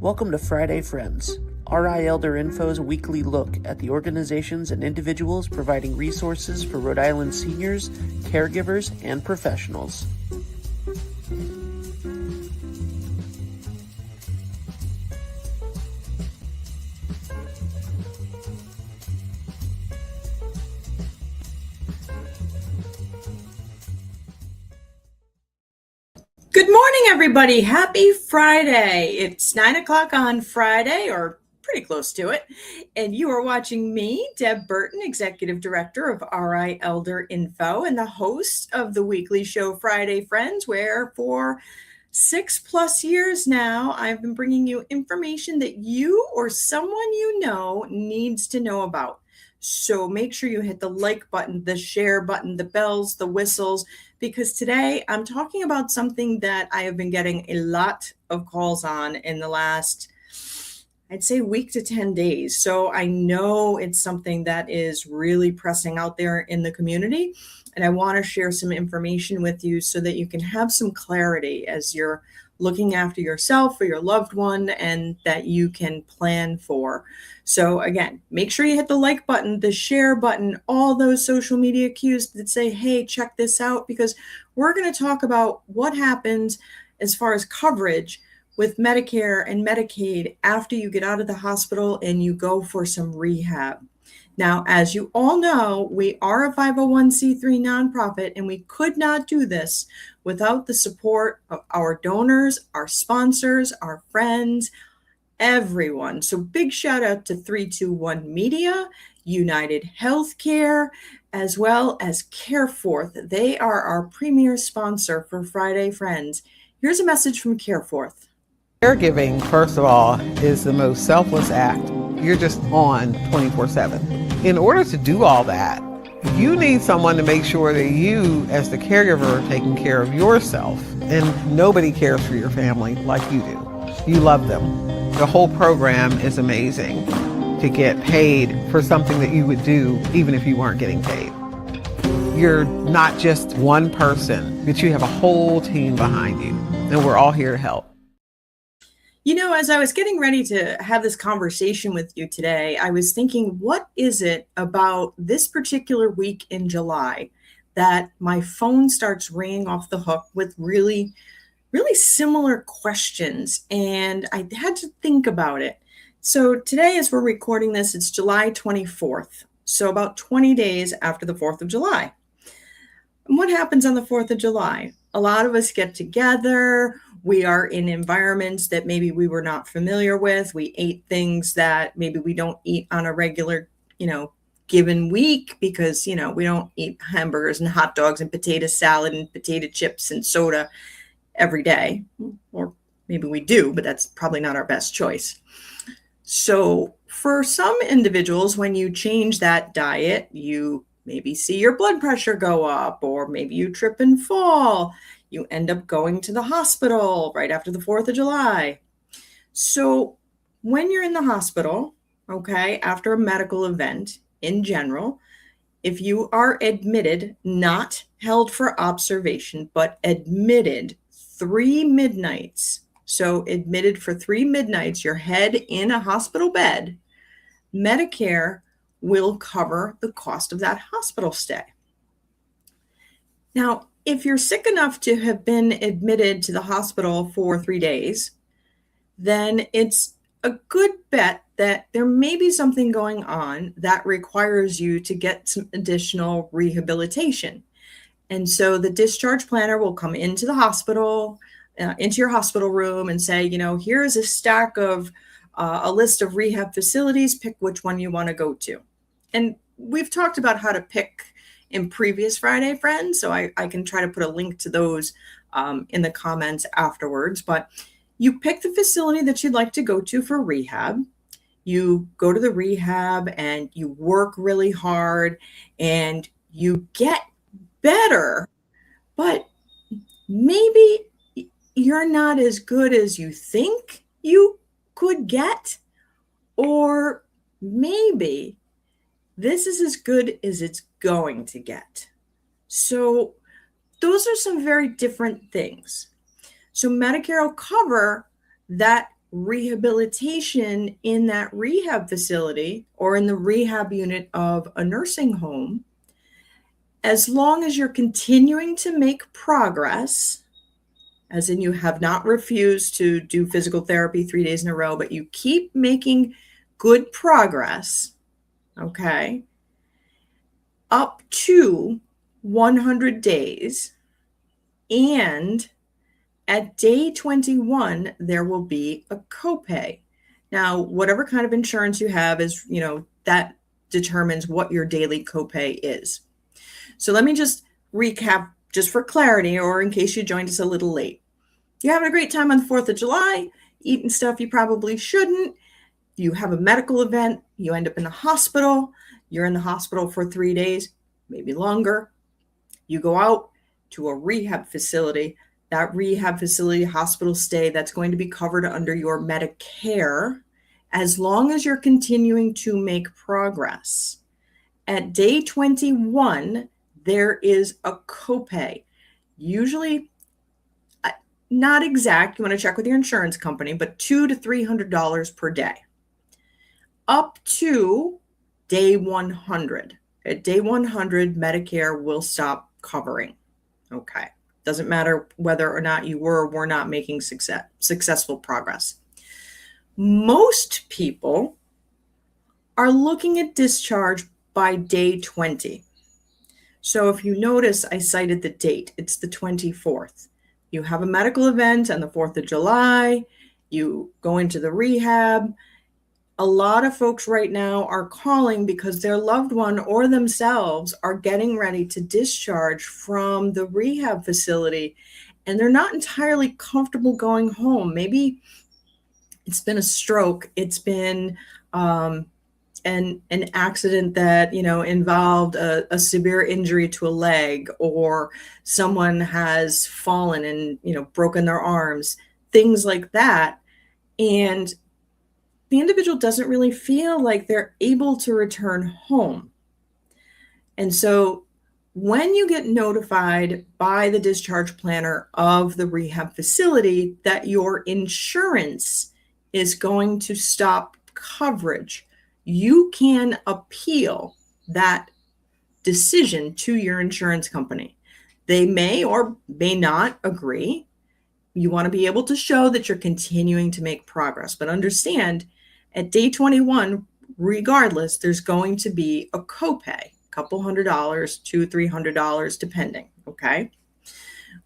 Welcome to Friday Friends, RI Elder Info's weekly look at the organizations and individuals providing resources for Rhode Island seniors, caregivers, and professionals. Good morning, everybody. Happy Friday. It's 9 o'clock on Friday, or pretty close to it. And you are watching me, Deb Burton, Executive Director of RI Elder Info and the host of the weekly show Friday Friends, where for 6+ years now, I've been bringing you information that you or someone you know needs to know about. So make sure you hit the like button, the share button, the bells, the whistles, because today I'm talking about something that I have been getting a lot of calls on in the last, I'd say, week to 10 days. So I know it's something that is really pressing out there in the community. And I want to share some information with you so that you can have some clarity as you're looking after yourself or your loved one, and that you can plan for. So again, make sure you hit the like button, the share button, all those social media cues that say, hey, check this out, because we're going to talk about what happens as far as coverage with Medicare and Medicaid after you get out of the hospital and you go for some rehab. Now, as you all know, we are a 501c3 nonprofit, and we could not do this without the support of our donors, our sponsors, our friends, everyone. So big shout out to 321 Media, United Healthcare, as well as CareForth. They are our premier sponsor for Friday Friends. Here's a message from CareForth. Caregiving, first of all, is the most selfless act. You're just on 24/7. In order to do all that, you need someone to make sure that you, as the caregiver, are taking care of yourself. And nobody cares for your family like you do. You love them. The whole program is amazing to get paid for something that you would do even if you weren't getting paid. You're not just one person, but you have a whole team behind you, and we're all here to help. You know, as I was getting ready to have this conversation with you today, I was thinking, what is it about this particular week in July that my phone starts ringing off the hook with really similar questions? And I had to think about it. So today, as we're recording this, it's July 24th. So about 20 days after the 4th of July. And what happens on the 4th of July? A lot of us get together. We are in environments that maybe we were not familiar with. We ate things that maybe we don't eat on a regular, given week, because, we don't eat hamburgers and hot dogs and potato salad and potato chips and soda every day. Or maybe we do, but that's probably not our best choice. So for some individuals, when you change that diet, you maybe see your blood pressure go up, or maybe you trip and fall. You end up going to the hospital right after the 4th of July. So when you're in the hospital, after a medical event in general, if you are admitted, not held for observation, but admitted 3 midnights, so admitted for 3 midnights, your head in a hospital bed, Medicare will cover the cost of that hospital stay. Now, if you're sick enough to have been admitted to the hospital for 3 days, then it's a good bet that there may be something going on that requires you to get some additional rehabilitation. And so the discharge planner will come into the hospital, into your hospital room, and say, here's a stack of a list of rehab facilities. Pick which one you want to go to. And we've talked about how to pick in previous Friday Friends, so I can try to put a link to those in the comments afterwards. But you pick the facility that you'd like to go to for rehab. You go to the rehab and you work really hard and you get better, but maybe you're not as good as you think you could get, or maybe this is as good as it's going to get. So those are some very different things. So Medicare will cover that rehabilitation in that rehab facility or in the rehab unit of a nursing home, as long as you're continuing to make progress, as in you have not refused to do physical therapy 3 days in a row, but you keep making good progress, okay, up to 100 days, and at day 21, there will be a copay. Now, whatever kind of insurance you have is, that determines what your daily copay is. So let me just recap just for clarity, or in case you joined us a little late. You're having a great time on the 4th of July, eating stuff you probably shouldn't. You have a medical event, you end up in the hospital, you're in the hospital for 3 days, maybe longer. You go out to a rehab facility. That rehab facility hospital stay, that's going to be covered under your Medicare as long as you're continuing to make progress. At day 21, there is a copay. Usually, not exact, you want to check with your insurance company, but $200 to $300 per day. Up to day 100. At day 100, Medicare will stop covering. Okay. Doesn't matter whether or not you were or were not making successful progress. Most people are looking at discharge by day 20. So if you notice, I cited the date. It's the 24th. You have a medical event on the 4th of July. You go into the rehab. A lot of folks right now are calling because their loved one or themselves are getting ready to discharge from the rehab facility, and they're not entirely comfortable going home. Maybe it's been a stroke. It's been an accident that, involved a severe injury to a leg, or someone has fallen and, broken their arms, things like that. And the individual doesn't really feel like they're able to return home. And so when you get notified by the discharge planner of the rehab facility that your insurance is going to stop coverage, you can appeal that decision to your insurance company. They may or may not agree. You want to be able to show that you're continuing to make progress, but understand at day 21, regardless, there's going to be a copay, a couple $100, $200, $300, depending, okay?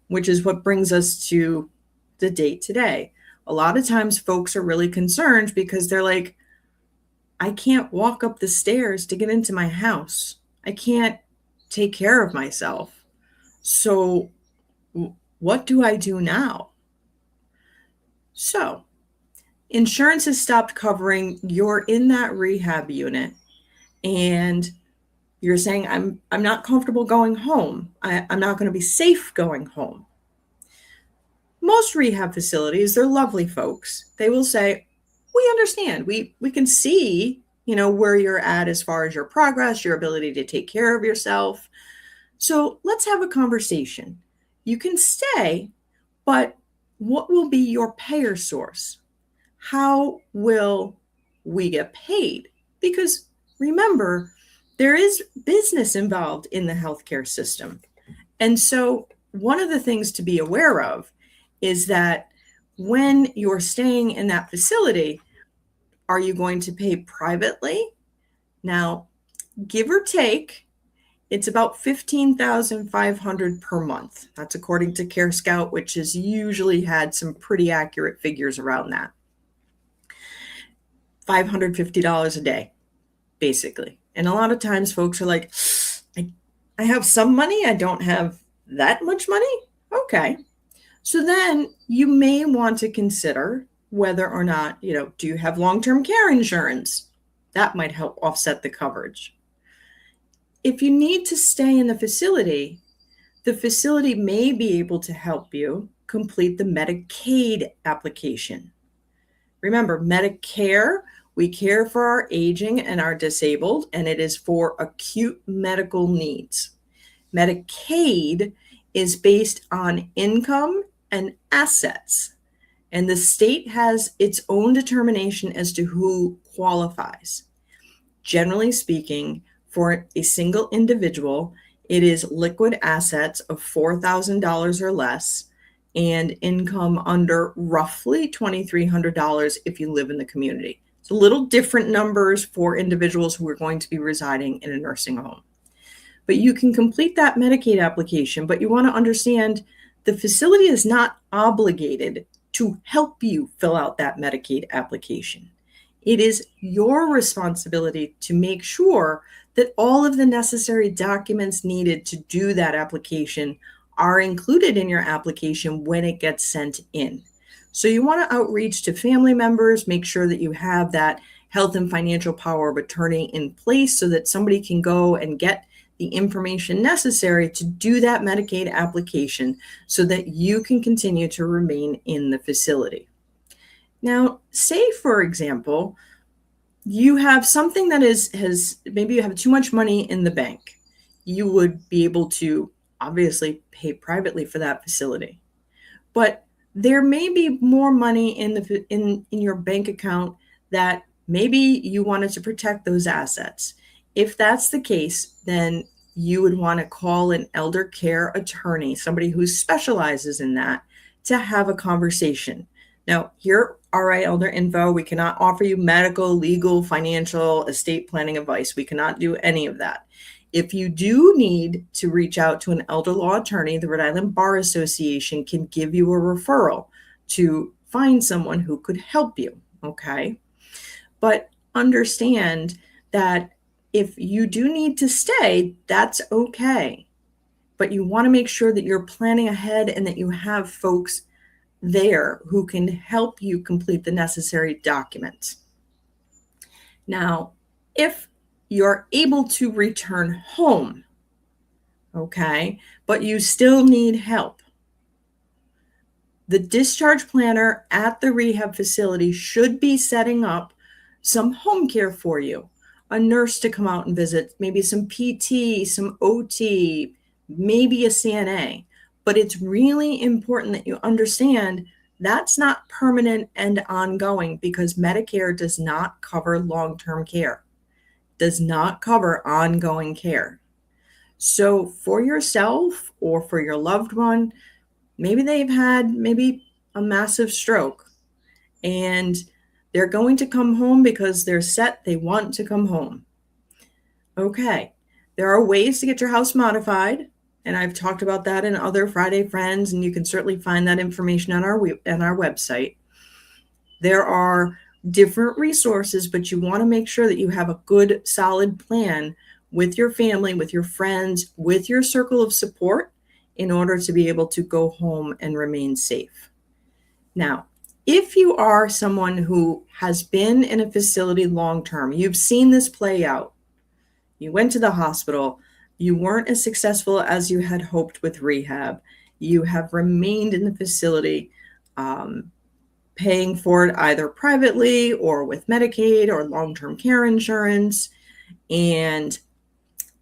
Which is what brings us to the date today. A lot of times folks are really concerned because they're like, I can't walk up the stairs to get into my house. I can't take care of myself. So what do I do now? So insurance has stopped covering. You're in that rehab unit and you're saying, I'm not comfortable going home. I'm not going to be safe going home. Most rehab facilities, they're lovely folks. They will say, we understand. We can see, where you're at as far as your progress, your ability to take care of yourself. So let's have a conversation. You can stay, but what will be your payer source? How will we get paid? Because remember, there is business involved in the healthcare system. And so one of the things to be aware of is that when you're staying in that facility, are you going to pay privately? Now, give or take, it's about $15,500 per month. That's according to Care Scout, which has usually had some pretty accurate figures around that. $550 a day, basically. And a lot of times folks are like, I have some money, I don't have that much money. Okay. So then you may want to consider whether or not, do you have long-term care insurance? That might help offset the coverage. If you need to stay in the facility may be able to help you complete the Medicaid application. Remember, Medicare, we care for our aging and our disabled, and it is for acute medical needs. Medicaid is based on income and assets. And the state has its own determination as to who qualifies. Generally speaking, for a single individual, it is liquid assets of $4,000 or less and income under roughly $2,300 if you live in the community. It's a little different numbers for individuals who are going to be residing in a nursing home. But you can complete that Medicaid application, but you want to understand the facility is not obligated to help you fill out that Medicaid application. It is your responsibility to make sure that all of the necessary documents needed to do that application are included in your application when it gets sent in. So you want to outreach to family members, make sure that you have that health and financial power of attorney in place so that somebody can go and get the information necessary to do that Medicaid application so that you can continue to remain in the facility. Now, say, for example, you have something that maybe you have too much money in the bank. You would be able to obviously pay privately for that facility. But there may be more money in your bank account that maybe you wanted to protect those assets. If that's the case, then you would want to call an elder care attorney, somebody who specializes in that, to have a conversation. Now, here at RI Elder Info, we cannot offer you medical, legal, financial, estate planning advice. We cannot do any of that. If you do need to reach out to an elder law attorney, the Rhode Island Bar Association can give you a referral to find someone who could help you, okay? But understand that if you do need to stay, that's okay. But you want to make sure that you're planning ahead and that you have folks there who can help you complete the necessary documents. Now, if you're able to return home, okay, but you still need help, the discharge planner at the rehab facility should be setting up some home care for you. A nurse to come out and visit, maybe some PT, some OT, maybe a CNA. But it's really important that you understand that's not permanent and ongoing because Medicare does not cover long-term care, does not cover ongoing care. So for yourself or for your loved one, maybe they've had a massive stroke and they're going to come home because they're set, they want to come home. Okay, there are ways to get your house modified, and I've talked about that in other Friday Friends, and you can certainly find that information on our website. There are different resources, but you want to make sure that you have a good, solid plan with your family, with your friends, with your circle of support in order to be able to go home and remain safe. Now, if you are someone who has been in a facility long-term, you've seen this play out, you went to the hospital, you weren't as successful as you had hoped with rehab, you have remained in the facility, paying for it either privately or with Medicaid or long-term care insurance, and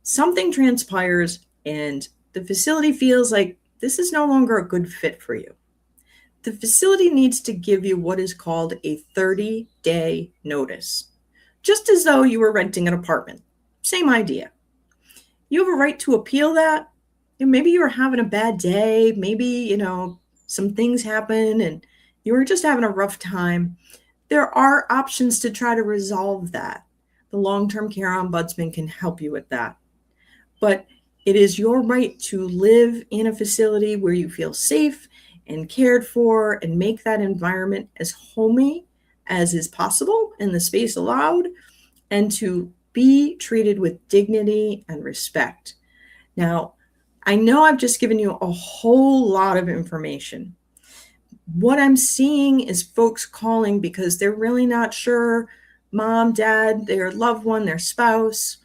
something transpires and the facility feels like this is no longer a good fit for you. The facility needs to give you what is called a 30-day notice, just as though you were renting an apartment. Same idea. You have a right to appeal that. Maybe you were having a bad day. Maybe, some things happen and you were just having a rough time. There are options to try to resolve that. The long-term care ombudsman can help you with that. But it is your right to live in a facility where you feel safe and cared for and make that environment as homey as is possible in the space allowed, and to be treated with dignity and respect. Now, I know I've just given you a whole lot of information. What I'm seeing is folks calling because they're really not sure, mom, dad, their loved one, their spouse.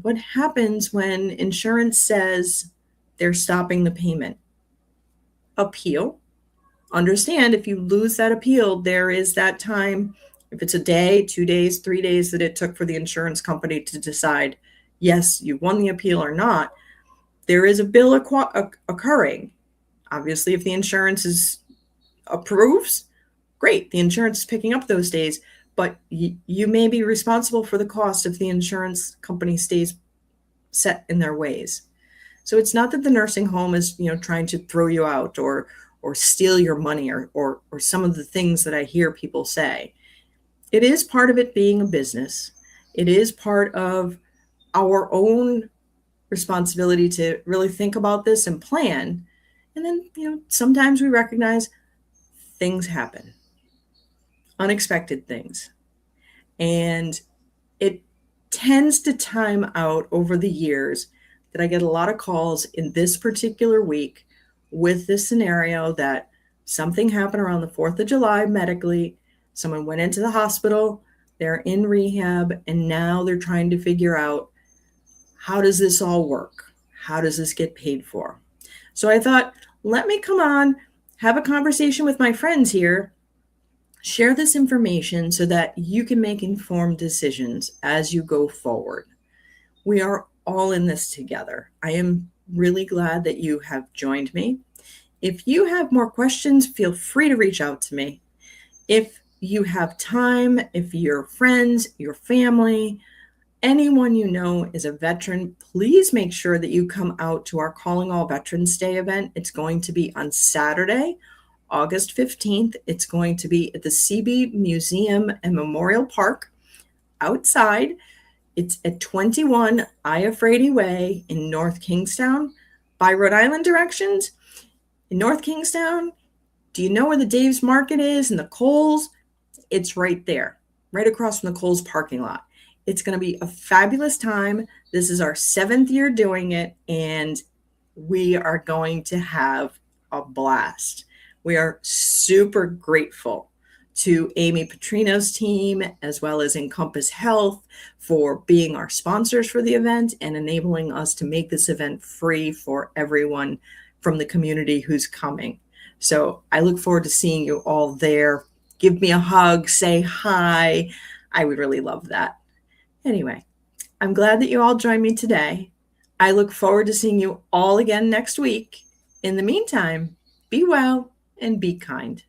What happens when insurance says they're stopping the payment? Appeal. Understand, if you lose that appeal, there is that time, if it's a day, 2 days, 3 days that it took for the insurance company to decide, yes, you won the appeal or not, there is a bill occurring. Obviously, if the insurance is approves, great. The insurance is picking up those days, but you may be responsible for the cost if the insurance company stays set in their ways. So it's not that the nursing home is, trying to throw you out or steal your money or some of the things that I hear people say. It is part of it being a business. It is part of our own responsibility to really think about this and plan. And then, sometimes we recognize things happen, unexpected things. And it tends to time out over the years that I get a lot of calls in this particular week with this scenario that something happened around the 4th of July medically. Someone went into the hospital, they're in rehab, and now they're trying to figure out, how does this all work? How does this get paid for? So I thought, let me come on, have a conversation with my friends here, share this information so that you can make informed decisions as you go forward. We are all in this together. I am really glad that you have joined me. If you have more questions, feel free to reach out to me. If you have time, if your friends, your family, anyone you know is a veteran, please make sure that you come out to our Calling All Veterans Day event. It's going to be on Saturday, August 15th. It's going to be at the CB Museum and Memorial Park outside. It's at 21 Iafrady Way in North Kingstown. By Rhode Island directions, in North Kingstown, do you know where the Dave's Market is and the Kohl's? It's right there, right across from the Kohl's parking lot. It's going to be a fabulous time. This is our 7th year doing it, and we are going to have a blast. We are super grateful to Amy Petrino's team, as well as Encompass Health, for being our sponsors for the event and enabling us to make this event free for everyone from the community who's coming. So I look forward to seeing you all there. Give me a hug, say hi. I would really love that. Anyway, I'm glad that you all joined me today. I look forward to seeing you all again next week. In the meantime, be well and be kind.